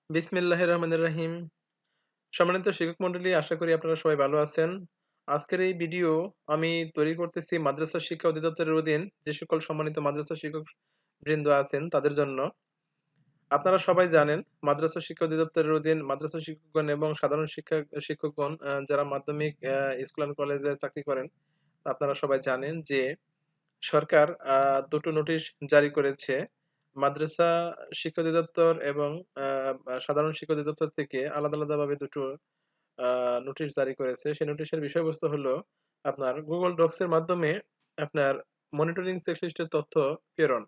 বিসমিল্লাহির রহমানির রহিম। সম্মানিত শিক্ষক মন্ডলী, আশা করি আপনারা সবাই ভালো আছেন। আজকের এই ভিডিও আমি তৈরি করতেছি মাদ্রাসা শিক্ষা অধিদপ্তরের অধীন যে সকল সম্মানিত মাদ্রাসা শিক্ষক বৃন্দ আছেন তাদের জন্য। আপনারা সবাই জানেন মাদ্রাসা শিক্ষা অধিদপ্তরের অধীন মাদ্রাসা শিক্ষকগণ এবং সাধারণ শিক্ষকগণ যারা মাধ্যমিক স্কুল অ্যান্ড কলেজে চাকরি করেন, আপনারা সবাই জানেন যে সরকার ২ টো নোটিশ জারি করেছে। মাদ্রাসা শিক্ষা অধিদপ্তর এবং আ আ সাধারণ শিক্ষা অধিদপ্তর থেকে আলাদাভাবে ২ টো আ নোটিশ জারি করেছে। সেই নোটিশের বিষয়বস্তু হলো আপনার Google Docs এর মাধ্যমে আপনার মনিটরিং চেকলিস্টের তথ্য প্রেরণ।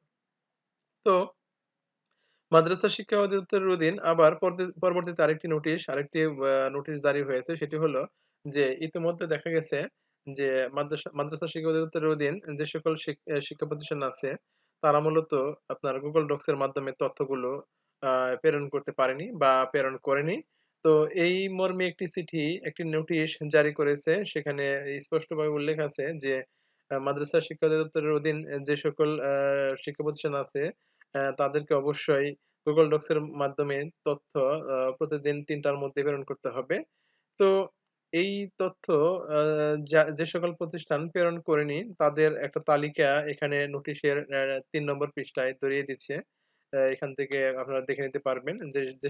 তো মাদ্রাসা শিক্ষা অধিদপ্তরের অধীন আবার পরবর্তীতে আরেকটি নোটিশ জারি হয়েছে। সেটি হলো যে ইতিমধ্যে দেখা গেছে যে মাদ্রাসা শিক্ষা অধিদপ্তরের অধীন যে সকল শিক্ষা প্রতিষ্ঠান আছে তারা মূলত আপনার Google Docs এর মাধ্যমে তথ্যগুলো আ প্রেরণ করতে পারেনি বা প্রেরণ করেনি। তো এই মর্মে একটি নোটিশ জারি করেছে। সেখানে স্পষ্টভাবে উল্লেখ আছে যে মাদ্রাসা শিক্ষা অধিদপ্তরের অধীন যে সকল শিক্ষা প্রতিষ্ঠান আছে তাদেরকে অবশ্যই Google Docs এর মাধ্যমে তথ্য প্রতিদিন ৩ টার মধ্যে প্রেরণ করতে হবে। তো এই তথ্য আ যে সকল প্রতিষ্ঠান প্রেরণ করেনি তাদের একটা তালিকা এখানে নোটিশের ৩ নম্বর পৃষ্ঠায় ধরিয়ে দিচ্ছে। এখান থেকে আপনারা দেখে নিতে পারবেন যে, যে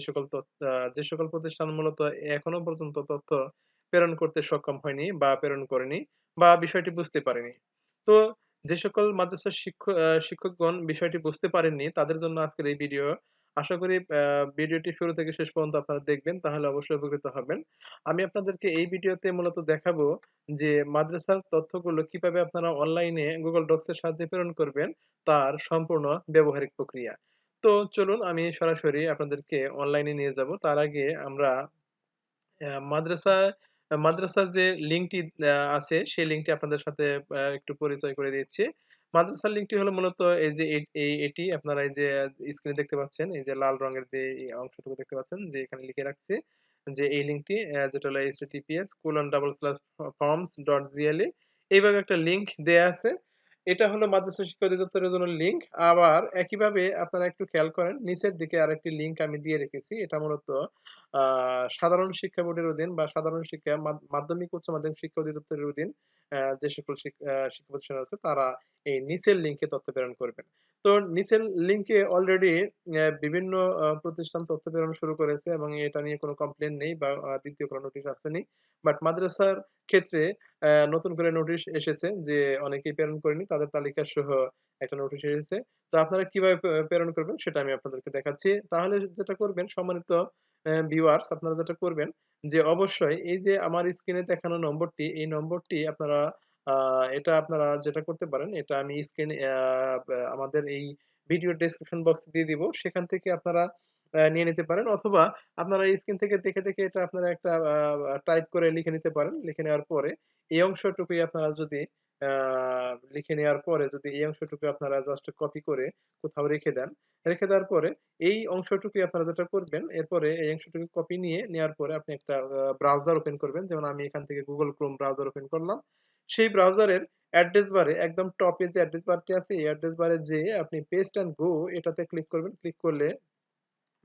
সকল প্রতিষ্ঠান মূলত এখনো পর্যন্ত তথ্য প্রেরণ করতে সক্ষম হয়নি বা প্রেরণ করেনি বা বিষয়টি বুঝতে পারেনি। তো যে সকল মাদ্রাসার শিক্ষকগণ বিষয়টি বুঝতে পারেননি তাদের জন্য আজকের এই ভিডিও। আশা করি ভিডিওটি শুরু থেকে শেষ পর্যন্ত আপনারা দেখবেন, তাহলে অবশ্যই উপকৃত হবেন। আমি আপনাদেরকে এই ভিডিওতে মূলত দেখাবো যে মাদ্রাসার তথ্যগুলো কিভাবে আপনারা অনলাইনে Google Docs এর সাহায্যে প্রেরণ করবেন তার সম্পূর্ণ ব্যবহারিক প্রক্রিয়া। তো চলুন আমি সরাসরি আপনাদেরকে অনলাইনে নিয়ে যাব। তার আগে আমরা অ্যা মাদ্রাসা মাদ্রাসার যে লিঙ্কটি আছে সেই লিঙ্কটি আপনাদের সাথে একটু পরিচয় করে দিচ্ছি। মাদ্রাসার লিঙ্কটি হলো মূলত এই যে এটি আপনারা এই যে স্ক্রিনে দেখতে পাচ্ছেন, এই যে লাল রঙের যে অংশটুকু দেখতে পাচ্ছেন যে এখানে লিখে রাখছি যে এই লিঙ্কটি যেটা হলো https://forms.gla এইভাবে একটা লিঙ্ক দেয়া আছে। এটা হলো মাদ্রাসা শিক্ষা অধিদপ্তরের জন্য লিঙ্ক। আবার একইভাবে আপনারা একটু খেয়াল করেন নিচের দিকে আরেকটি লিঙ্ক আমি দিয়ে রেখেছি। এটা মূলত আ সাধারণ শিক্ষা বোর্ডের অধীন বা সাধারণ শিক্ষা মাধ্যমিক উচ্চ মাধ্যমিক শিক্ষা অধিদপ্তরের অধীন যে সকল শিক্ষা প্রতিষ্ঠান আছে তারা এই নিচের লিঙ্কে তথ্য প্রেরণ করবেন। তো নিচের লিঙ্কে অলরেডি বিভিন্ন প্রতিষ্ঠান তথ্য প্রেরণ শুরু করেছে এবং এটা নিয়ে কোনো কমপ্লেইন নেই বা দ্বিতীয় কোনো নোটিশ আসেনি। বাট মাদ্রাসার ক্ষেত্রে নতুন করে নোটিশ এসেছে যে অনেকেই প্রেরণ করেনি। তাদের তালিকা সহ একটা নোটিশ এসেছে। তো আপনারা কিভাবে প্রেরণ করবেন সেটা আমি আপনাদেরকে দেখাচ্ছি। তাহলে যেটা করবেন সম্মানিত ভিউয়ার্স, আপনারা যেটা করবেন যে অবশ্যই এই যে আমার স্ক্রিনে দেখানো নম্বরটি, এই নম্বরটি আপনারা আ এটা আপনারা যেটা করতে পারেন, এটা আমি স্ক্রিনে আমাদের এই ভিডিও ডেসক্রিপশন বক্সে দিয়ে দিব। সেখান থেকে আপনারা নিয়ে নিতে পারেন অথবা আপনারা এই স্ক্রিন থেকে দেখে এটা আপনারা একটা টাইপ করে লিখে নিতে পারেন। লিখে নেওয়ার পরে এই অংশটুকুই আপনারা যদি আ লিখে নেওয়ার পরে যদি এই অংশটুকু আপনারা জাস্ট কপি করে কোথাও রেখে দেন। রেখে দেওয়ার পরে এই অংশটুকুই আপনারা যেটা করবেন, এরপরে এই অংশটুকু কপি নিয়ে নেওয়ার পরে আপনি একটা ব্রাউজার ওপেন করবেন। যেমন আমি এখান থেকে Google Chrome ব্রাউজার ওপেন করলাম। সেই ব্রাউজারের অ্যাড্রেস বারে একদম টপে যে অ্যাড্রেস বারটি আছে, এই অ্যাড্রেস বারে যেয়ে আপনি পেস্ট অ্যান্ড গো এটাতে ক্লিক করবেন। ক্লিক করলে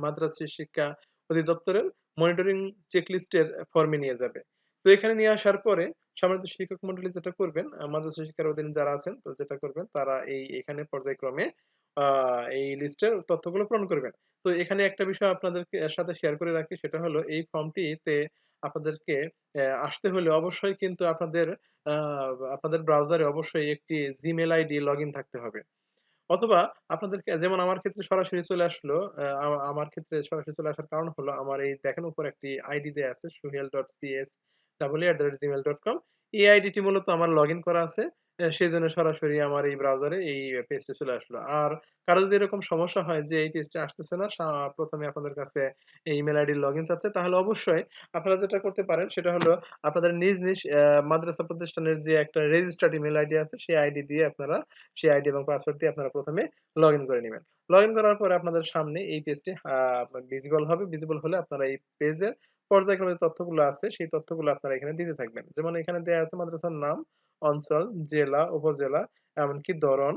মাদ্রাসা শিক্ষা অধিদপ্তরের মনিটরিং চেকলিস্টের ফর্মে নিয়ে যাবে। তো এখানে নিয়ে আসার পরে সম্মানিত শিক্ষক মন্ডলী যেটা করবেন, মাদ্রাসা শিক্ষার অধীনে যারা আছেন তো যেটা করবেন তারা এখানে পর্যায়ক্রমে আ এই লিস্টের তথ্যগুলো পূরণ করবেন। তো এখানে একটা বিষয় আপনাদেরকে সাথে শেয়ার করে রাখি, সেটা হলো এই ফর্মটিতে আপনাদেরকে আসতে হলে অবশ্যই কিন্তু আ আপনাদের ব্রাউজারে অবশ্যই একটি Gmail আইডি লগইন থাকতে হবে। অথবা আপনাদেরকে যেমন আমার ক্ষেত্রে সরাসরি চলে আসলো। আমার ক্ষেত্রে সরাসরি চলে আসার কারণ হলো আমার এই দেখেন উপরে একটি আইডি দেয়া আছে suhail.cs@gmail.com। এই আইডিটি মূলত আমার লগইন করা আছে। সেজন্য সরাসরি আমার এই ব্রাউজারে এই পেজটা চলে আসলো। আর কারো যদি এরকম সমস্যা হয় যে এই পেজটা আসতেছে না, ১ম এ আপনাদের কাছে এই ইমেইল আইডির লগইন চাচ্ছে, তাহলে অবশ্যই আপনারা যেটা করতে পারেন সেটা হলো আপনাদের নিজ মাদ্রাসা প্রতিষ্ঠানের যে একটা রেজিস্টার্ড ইমেইল আইডি আছে সেই আইডি দিয়ে আপনারা সেই আইডি এবং পাসওয়ার্ড দিয়ে আপনারা ১ম এ লগইন করে নিবেন। লগইন করার পরে আপনাদের সামনে এই পেজটি আপনার ভিজিবল হবে। ভিজিবল হলে আপনারা এই পেজের পর্যায়ক্রমে যে তথ্যগুলো আছে সেই তথ্যগুলো আপনারা এখানে দিতে থাকবেন। যেমন এখানে দেয়া আছে মাদ্রাসার নাম, অঞ্চল, জেলা, উপজেলা, এমনকি ধরন,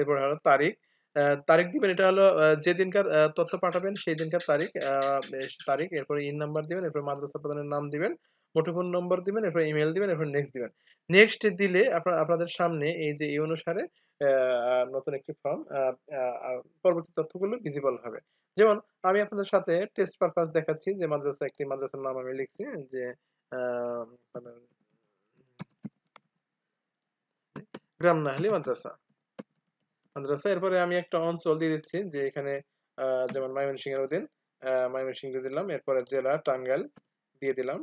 এরপরে হলো তারিখ, তারিখ দিবেন, এটা হলো যেদিনকার তথ্য পাঠাবেন সেই দিনকার তারিখ, তারিখ, এরপরে ইন নাম্বার দিবেন, এরপর মাদ্রাসা প্রধানের নাম দিবেন, মুঠোফোন নম্বর দিবেন, এরপর ইমেইল দিবেন, এরপর নেক্সট দিবেন। নেক্সট দিলে আপনাদের সামনে এই যে এই অনুসারে নতুন একটি ফর্ম, আ আ পরবর্তী তথ্যগুলো ভিজিবল হবে। যেমন আমি আপনাদের সাথে টেস্ট পারপাস দেখাচ্ছি যে একটি মাদ্রাসার নাম আমি লিখছি যে আ মানে গ্রাম নাহালি মাদ্রাসা। এরপরে আমি একটা অঞ্চল দিয়ে দিচ্ছি যে এখানে আ যেমন ময়মনসিংহের অধীন, ময়মনসিংহ দিয়ে দিলাম। এরপরে জেলা টাঙ্গাইল দিয়ে দিলাম।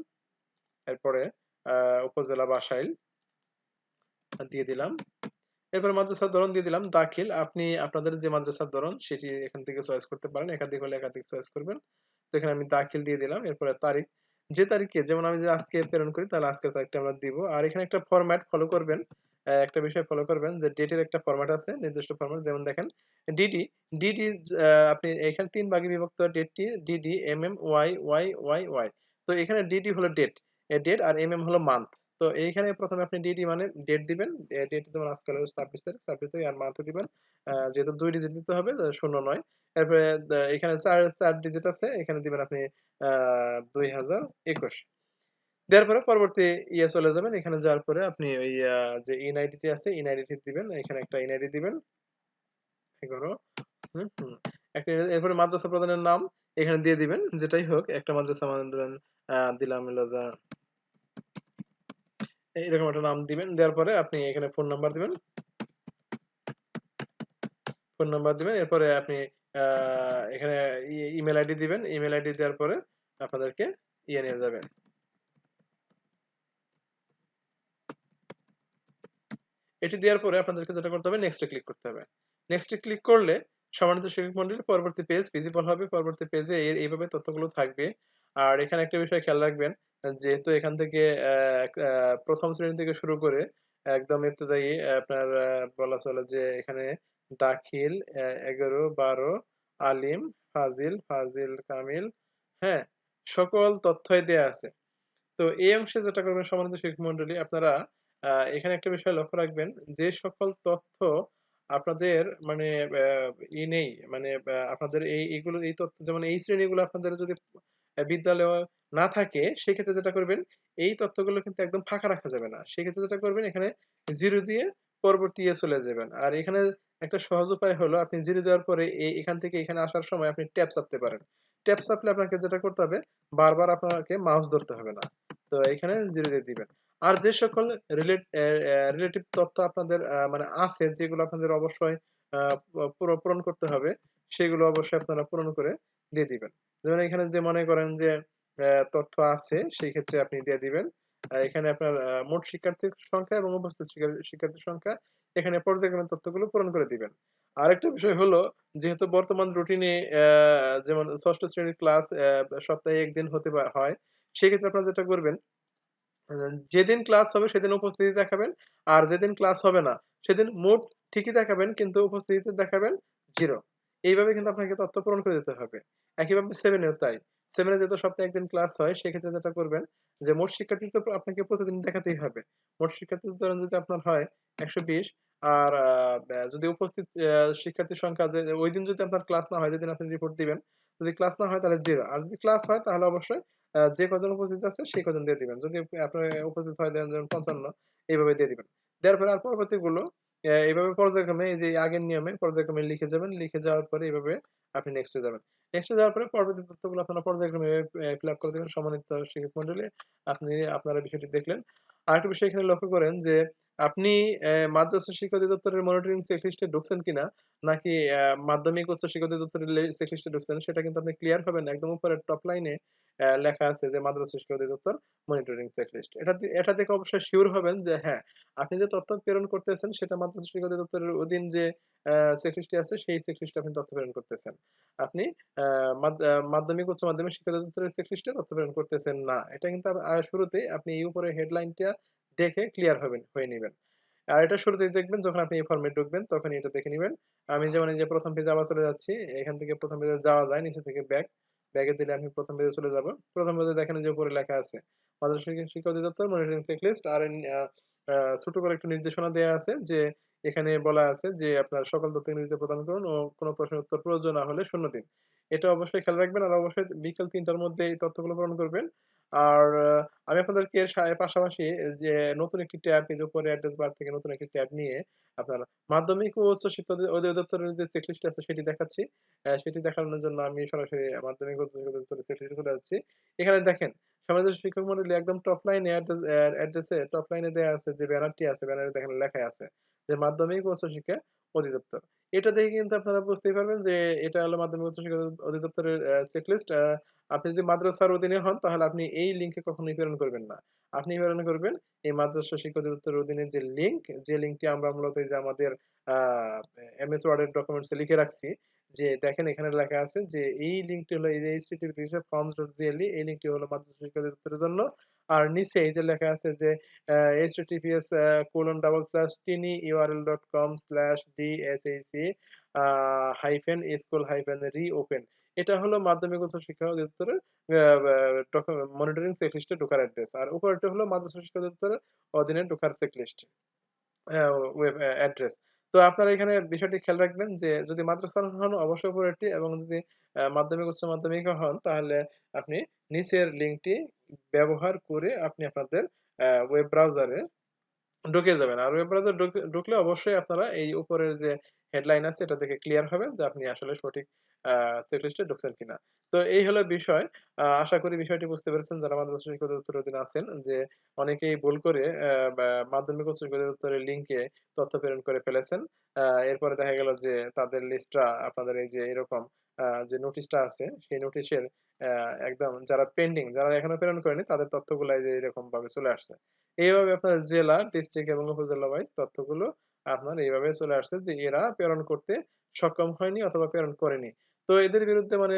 এরপরে আ উপজেলা বাসাইল দিয়ে দিলাম। এরপরে মাদ্রাসার ধরন দিয়ে দিলাম দাখিল। আপনি আপনাদের যে মাদ্রাসার ধরন সেটি এখান থেকে চয়েস করতে পারেন। একাধিক হলে একাধিক চয়েস করবেন। তো এখানে আমি দাখিল দিয়ে দিলাম। এরপরে তারিখ। যে তারিখে যেমন আমি যে আজকে প্রেরণ করি তাহলে আজকের তারিখটা আমরা দিব। আর এখানে একটা ফরম্যাট ফলো করবেন। একটা বিষয় ফলো করবেন যে ডেটের একটা ফরম্যাট আছে, নির্দিষ্ট ফরম্যাট। যেমন দেখেন ডিডি, ডিডি আপনি এখানে ৩ ভাগে বিভক্ত ডেটটি ডিডি, এমএম, ওয়াই। তো এখানে ডিডি হলো ডেট। ডেট আর এমএম হলো মান্থ। তো এইখানে ১ম এ আপনি ডিডি মানে ডেট দিবেন। ডেট যেমন আজকে হলো ২৬ তারিখ, ২৬ তারিখ আর মান্থ দিবেন। যেহেতু ২ ডিজিট দিতে হবে ০৯। এরপরে এখানে ৪ ডিজিট আছে। এখানে দিবেন আপনি আ ২০২১। দেওয়ার পরে পরবর্তী চলে যাবেন। এখানে যাওয়ার পরে আপনি ওই যে ইনআইডি টি আছে, ইনআইডি টি দিবেন। এখানে একটা ইনআইডি দিবেন। ১১ হুম। একটা এরপরে মাদ্রাসা প্রধানের নাম এখানে দিয়ে দিবেন। যেটাই হোক একটা মাদ্রাসা মানে ধরেন দিলাম হলো যে এরকম একটা নাম দিবেন। দেওয়ার পরে আপনি এখানে ফোন নাম্বার দিবেন। ফোন নাম্বার দিবেন। এরপরে আপনি আ এখানে ইমেইল আইডি দিবেন। ইমেইল আইডি দেওয়ার পরে আপনাদেরকে নিয়ে যাবে। এটি দেওয়ার পরে আপনাদেরকে যেটা করতে হবে নেক্সট এ ক্লিক করতে হবে। নেক্সট এ ক্লিক করলে সম্মানিত শিক্ষক মন্ডলীর পরবর্তী পেজ ভিজিবল হবে। পরবর্তী পেজে এইভাবে তথ্যগুলো থাকবে। আর এখানে একটা বিষয় খেয়াল রাখবেন, যেহেতু এখান থেকে অ্যা অ্যা ১ম শ্রেণী থেকে শুরু করে একদম ইবতেদায়ী আপনার বলা চলে যে এখানে দাখিল ১১, ১২, আলিম, ফাজিল, কামিল, হ্যাঁ? সকল তথ্যই দেয়া আছে। তো এই অংশে যেটা করবেন সম্মানিত শিক্ষক মন্ডলী, আপনারা এখানে একটা বিষয় লক্ষ্য রাখবেন, যে সকল তথ্য আপনাদের মানে নেই, মানে আপনাদের এইগুলো এই তথ্য যেমন এই শ্রেণীগুলো আপনাদের যদি বিদ্যালয়ে না থাকে সেক্ষেত্রে যেটা করবেন এই তথ্যগুলো কিন্তু একদম ফাঁকা রাখা যাবে না। সেক্ষেত্রে যেটা করবেন এখানে 0 দিয়ে পরবর্তী চলে যাবেন। আর এখানে একটা সহজ উপায় হলো আপনি 0 দেওয়ার পরে এখান থেকে এখানে আসার সময় আপনি ট্যাব চাপতে পারেন। ট্যাব চাপলে আপনাকে যেটা করতে হবে বারবার আপনাকে মাউস ধরতে হবে না। তো এখানে 0 দিয়ে দিবেন। আর যে সকল রিলেটিভ তথ্য আপনাদের মানে আছে যেগুলো আপনাদের অবশ্যই আ পূরণ করতে হবে সেগুলো অবশ্যই আপনারা পূরণ করে দিয়ে দিবেন। যেমন এখানে যে মনে করেন যে তথ্য আছে সেই ক্ষেত্রে আপনি দিয়ে দিবেন। এখানে আপনার মোট শিক্ষার্থীর সংখ্যা এবং উপস্থিত শিক্ষার্থীর সংখ্যা এখানে পর্যায়ক্রমে তথ্যগুলো পূরণ করে দিবেন। আরেকটা বিষয় হলো যেহেতু বর্তমান রুটিনে যেমন ৬ষ্ঠ শ্রেণীর ক্লাস সপ্তাহে ১ দিন হতে হয়। সেক্ষেত্রে আপনারা যেটা করবেন আ যেদিন ক্লাস হবে সেদিন উপস্থিতি দেখাবেন। আর যেদিন ক্লাস হবে না সেদিন মোট ঠিকই দেখাবেন কিন্তু উপস্থিতিতে দেখাবেন 0। এইভাবে কিন্তু আপনাকে তথ্য পূরণ করে দিতে হবে। একইভাবে 7 এও তাই। 7 এ যেহেতু সপ্তাহে ১ দিন ক্লাস হয় সেক্ষেত্রে যেটা করবেন যে মোট শিক্ষার্থী তো আপনাকে প্রতিদিন দেখাতেই হবে। মোট শিক্ষার্থী ধরেন যদি আপনার হয় ১২০ আর যদি উপস্থিত শিক্ষার্থীর সংখ্যা যে ঐদিন যদি আপনার ক্লাস না হয় যেদিন আপনি রিপোর্ট দিবেন, যদি ক্লাস না হয় তাহলে 0 আর যদি ক্লাস হয় তাহলে অবশ্যই যে কজন উপস্থিত আছে সেই কজন দিয়ে দিবেন। যদি আপনার উপস্থিত হয় ধরেন ৫৫ এইভাবে দিয়ে দিবেন। দেওয়ার পরে আর পরবর্তীগুলো এভাবে পর্যায়ক্রমে এই যে আগের নিয়মে পর্যায়ক্রমে লিখে যাবেন। লিখে যাওয়ার পরে এভাবে আপনি নেক্সট এ যাবেন। নেক্সট এ যাওয়ার পরে পরবর্তী তথ্যগুলো আপনারা পর্যায়ক্রমে ফিল আপ করে দিবেন। সম্মানিত শিক্ষক মন্ডলী, আপনারা বিষয়টি দেখলেন। আরেকটা বিষয় এখানে লক্ষ্য করেন যে আপনি মাদ্রাসা শিক্ষা অধিদপ্তরের মনিটরিং চেক লিস্টে ঢুকছেন কিনা নাকি মাধ্যমিক উচ্চ শিক্ষা অধিদপ্তরের চেক লিস্টে ঢুকছেন সেটা কিন্তু আপনি ক্লিয়ার হবেন না। একদম উপরে টপ লাইনে লেখা আছে যে মাদ্রাসা শিক্ষা অধিদপ্তর মনিটরিং চেক লিস্ট। এটা দেখে অবশ্যই সিউর হবেন যে হ্যাঁ, আপনি যে তথ্য প্রেরণ করতেছেন সেটা মাদ্রাসা শিক্ষা অধিদপ্তরের অধীন যে চেক লিস্টে আছে সেই চেক লিস্টে আপনি তথ্য প্রেরণ করতেছেন। আপনি আ মাধ্যমিক, উচ্চ মাধ্যমিক শিক্ষা অধিদপ্তরের চেক লিস্টে তথ্য প্রেরণ করতেছেন না। এটা কিন্তু শুরুতেই আপনি এই উপরে হেডলাইনটা দেখে ক্লিয়ার হয়ে নিবেন। আর এটা শুরুতেই দেখবেন যখন আপনি এই ফর্মে ঢুকবেন তখনই এটা দেখে নিবেন। আমি যেমন এই যে ১ম পেজে আবার চলে যাচ্ছি। এখান থেকে ১ম পেজে যাওয়া যায় নিচে থেকে ব্যাক। ব্যাকে দিলে আমি ১ম পেজে চলে যাব। ১ম পেজে দেখেন যে উপরে লেখা আছে। মাদ্রাসা শিক্ষা অধিদপ্তর মনিটরিং চেক লিস্ট আর আ আ ছোট করে একটু নির্দেশনা দেয়া আছে যে এখানে বলা আছে যে আপনার সকল তথ্য ইংরেজিতে প্রদান করুন ও কোনো প্রশ্নের উত্তর প্রয়োজন না হলে 0 দিন। এটা অবশ্যই খেয়াল রাখবেন। আর অবশ্যই বিকাল ৩ টার মধ্যে এই তথ্যগুলো পূরণ করবেন। আর আমি আপনাদেরকে পাশাপাশি যে নতুন একটি ট্যাব এই যে উপরে অ্যাড্রেস বার থেকে নতুন একটি ট্যাব নিয়ে আপনার মাধ্যমিক ও উচ্চ শিক্ষা অধিদপ্তরের যে চেকলিস্ট আছে সেটি দেখাচ্ছি। সেটি দেখানোর জন্য আমি সরাসরি মাধ্যমিক ও উচ্চ শিক্ষা অধিদপ্তরের চেকলিস্টে চলে যাচ্ছি। এখানে দেখেন সম্মানিত শিক্ষক মন্ডলী একদম টপ লাইনে অ্যাড্রেসে টপ লাইনে দেয়া আছে যে ব্যানারটি আছে, ব্যানারে দেখেন লেখাই আছে যে মাধ্যমিক ও উচ্চ শিক্ষা অধিদপ্তর। এটা দেখে কিন্তু আপনারা বুঝতেই পারবেন যে এটা হলো মাধ্যমিক উচ্চ শিক্ষা অধিদপ্তরের চেকলিস্ট। আপনি যদি মাদ্রাসার অধীনে হন তাহলে আপনি এই লিংকে কখনোই প্রেরণ করবেন না। আপনি প্রেরণ করবেন এই মাদ্রাসা শিক্ষা অধিদপ্তরের অধীনে যে লিংক, যে লিংকটি আমরা মূলত এই যে আমাদের আ এমএস ওয়ার্ড এর ডকুমেন্টস এ লিখে রাখছি যে দেখেন এখানে লেখা আছে যে এই লিংকটি হলো এই যে https://forms.jle এই লিংকটি হলো মাদ্রাসা শিক্ষা অধিদপ্তরের জন্য। আর নিচে এই যে লেখা আছে যে https://tinyurl.com/dsac-school-reopen এটা হলো মাধ্যমিক উচ্চ শিক্ষা অধিদপ্তরের মনিটরিং চেকলিস্টে ঢোকার অ্যাড্রেস। আর উপরেরটা হলো মাদ্রাসা শিক্ষা অধিদপ্তরের অধীনে ঢোকার চেকলিস্ট। হ্যাঁ, ওয়েব অ্যাড্রেস। তো আপনারা এখানে বিষয়টি খেয়াল রাখবেন যে যদি মাদ্রাসার হন অবশ্যই উপরেরটি এবং যদি মাধ্যমিক, উচ্চ মাধ্যমিকও হন তাহলে আপনি নিচের লিংকটি ব্যবহার করে আপনি আপনাদের ওয়েব ব্রাউজারে ঢুকে যাবেন। আর ওয়েব ব্রাউজার ঢুকলে অবশ্যই আপনারা এই উপরের যে হেডলাইন আছে এটা দেখে ক্লিয়ার হবেন যে আপনি আসলে সঠিক চেকলিস্টে ঢুকছেন কিনা। তো এই হলো বিষয়। আশা করি বিষয়টি বুঝতে পেরেছেন যারা মাদ্রাসা শিক্ষা অধিদপ্তরের অধীনে আছেন যে অনেকেই ভুল করে বা মাধ্যমিক উচ্চ শিক্ষা অধিদপ্তরের লিংকে তথ্য প্রেরণ করে ফেলেছেন। এরপরে দেখা গেল যে তাদের লিস্টটা আপনাদের এই যে এরকম যে নোটিশটা আছে সেই নোটিশের একদম যারা পেন্ডিং যারা এখনো প্রেরণ করেনি তাদের তথ্যগুলা এই যে এরকম ভাবে চলে আসছে। এইভাবে আপনার জেলা, ডিস্ট্রিক্ট এবং উপজেলা ওয়াইজ তথ্যগুলো আপনার এইভাবে চলে আসছে যে এরা প্রেরণ করতে সক্ষম হয়নি অথবা প্রেরণ করেনি। তো এদের বিরুদ্ধে মানে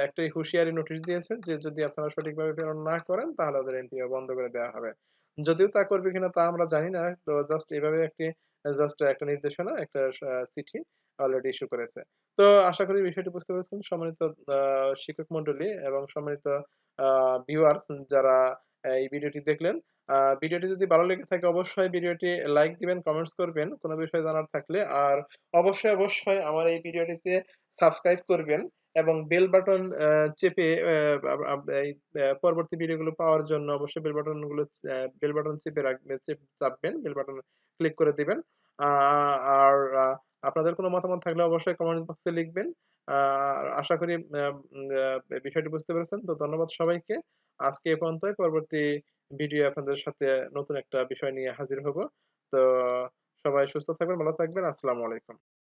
একটা হুঁশিয়ারি নোটিশ দিয়েছে যে যদি আপনারা সঠিকভাবে প্রেরণ না করেন তাহলে ওদের এনটিএ বন্ধ করে দেওয়া হবে। যদিও তা করবে কিনা তা আমরা জানি না। তো জাস্ট এভাবে একটি জাস্ট একটা নির্দেশনা একটা চিঠি অলরেডি ইস্যু করেছে। তো আশা করি বিষয়টি বুঝতে পেরেছেন সম্মানিত শিক্ষক মন্ডলী এবং সম্মানিত ভিউয়ার্স যারা এই ভিডিওটি দেখলেন। ভিডিওটি যদি ভালো লেগে থাকে অবশ্যই ভিডিওটি লাইক দিবেন, কমেন্টস করবেন কোন বিষয় জানার থাকলে। আর অবশ্যই আমার এই ভিডিওটিতে সাবস্ক্রাইব করবেন এবং বেল বাটন চেপে এই পরবর্তী ভিডিওগুলো পাওয়ার জন্য অবশ্যই বেল বাটন চেপে রাখবেন, চাপবেন, বেল বাটন ক্লিক করে দিবেন। আ আর আপনাদের কোনো মতামত থাকলে অবশ্যই কমেন্টস বক্সে লিখবেন। আর আশা করি বিষয়টি বুঝতে পেরেছেন। তো ধন্যবাদ সবাইকে। আজকে এ পর্যন্তই। পরবর্তী ভিডিও আপনাদের সাথে নতুন একটা বিষয় নিয়ে হাজির হব। তো সবাই সুস্থ থাকবেন, ভালো থাকবেন। আসসালামু আলাইকুম।